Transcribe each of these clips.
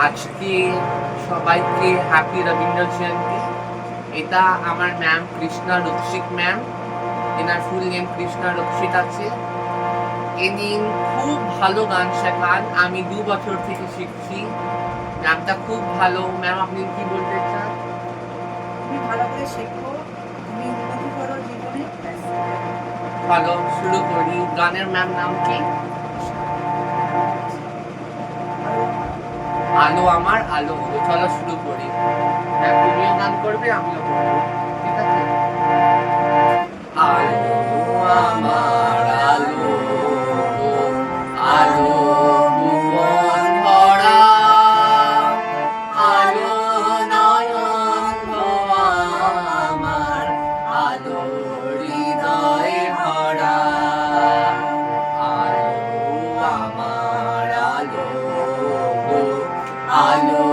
আজকে সবাইকে হ্যাপি রবীন্দ্র জয়ন্তী। এটা আমার ম্যাম কৃষ্ণা রক্ষিত ম্যাম। এনার ফুল নেম কৃষ্ণা রক্ষিত আছে। ইনি খুব ভালো গান শেখান, আমি 2 বছর থেকে শিখছি। ম্যামটা খুব ভালো। ম্যাম, আপনি কি বলতে চান? তুমি ভালো করে শেখো, তুমি উন্নতি করো জীবনে। ভালো, শুরু করি। গানের ম্যাম নাম কি? আলো আমার আলো হলো। চলো শুরু করি। ম্যাম, তুমিও গান করবে, আমিও করবো, ঠিক আছে? আলো আমার আলো, আলো ভুবন ভরা, আলো নয়ন ভোয়া আমার, আলো হৃদয় ভরা। আলো আমার আলো, আলো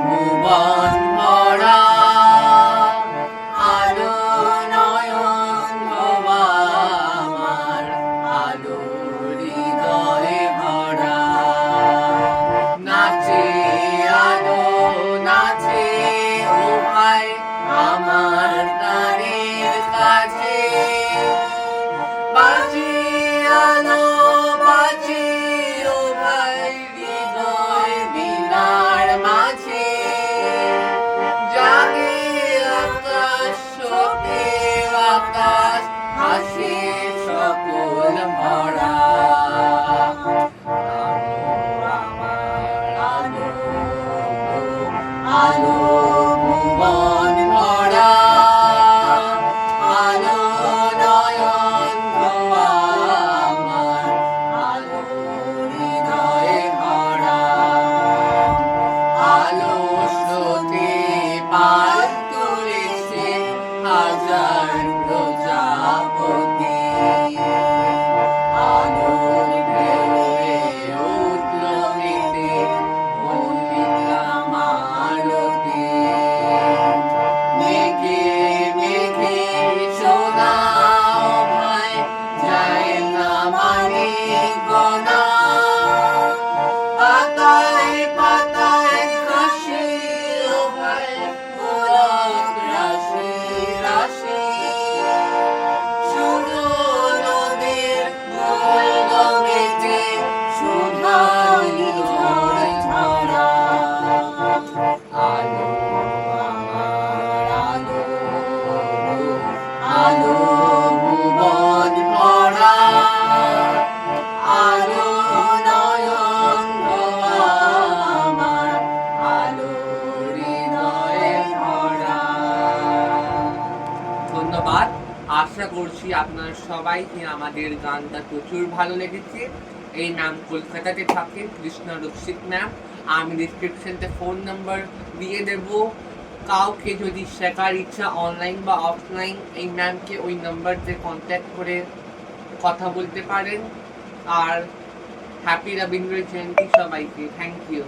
ভুবন ভরা, আলো নয়ন ভোয়া আমার, আলো হৃদয় ভরা। নাচে আলো, নাচে ও ভাই আমার প্রাণের কাছে, বাজে আলো, বাজে ও ভাই হৃদয় বীণার মাঝে। জাগে আকাশ, শোকে আকাশ, হাসে সকল ভরা। আলো আলো ভুবন ভরা, আলো নয়ন ভোয়া আমার, আলো হৃদয় ভরা। আলো স্রোতে পাল তুলেছে হাজার প্রজাপতি, আলোর ঢেউয়ে উঠল মেতে মল্লিকা মালতী। মেঘে মেঘে শোনাও ভাই যায় না মানে গোনা, পাতায় পাতায় হাসি ও ভাই পুলক রাশি রাশি। শুধু নদীর মূল্য মেটে সুধাই ঝড় ঝরা। আলো আমার আলো, আলো ভুবন ভরা, আলো নয়ন ভোয়া আমার, আলো হৃদয়ে ভরা। ধন্যবাদ। আশা করছি আপনারা সবাইকে আমাদের গানটা প্রচুর ভালো লেগেছে। এই ম্যাম কলকাতাতে থাকেন, কৃষ্ণা রক্ষিত ম্যাম। আমি ডিসক্রিপশনতে ফোন নাম্বার দিয়ে দেব। কাউকে যদি শেখার ইচ্ছা অনলাইন বা অফলাইন, এই ম্যামকে ওই নাম্বারতে কন্ট্যাক্ট করে কথা বলতে পারেন। আর হ্যাপি রবীন্দ্র জয়ন্তী সবাইকে। Thank you.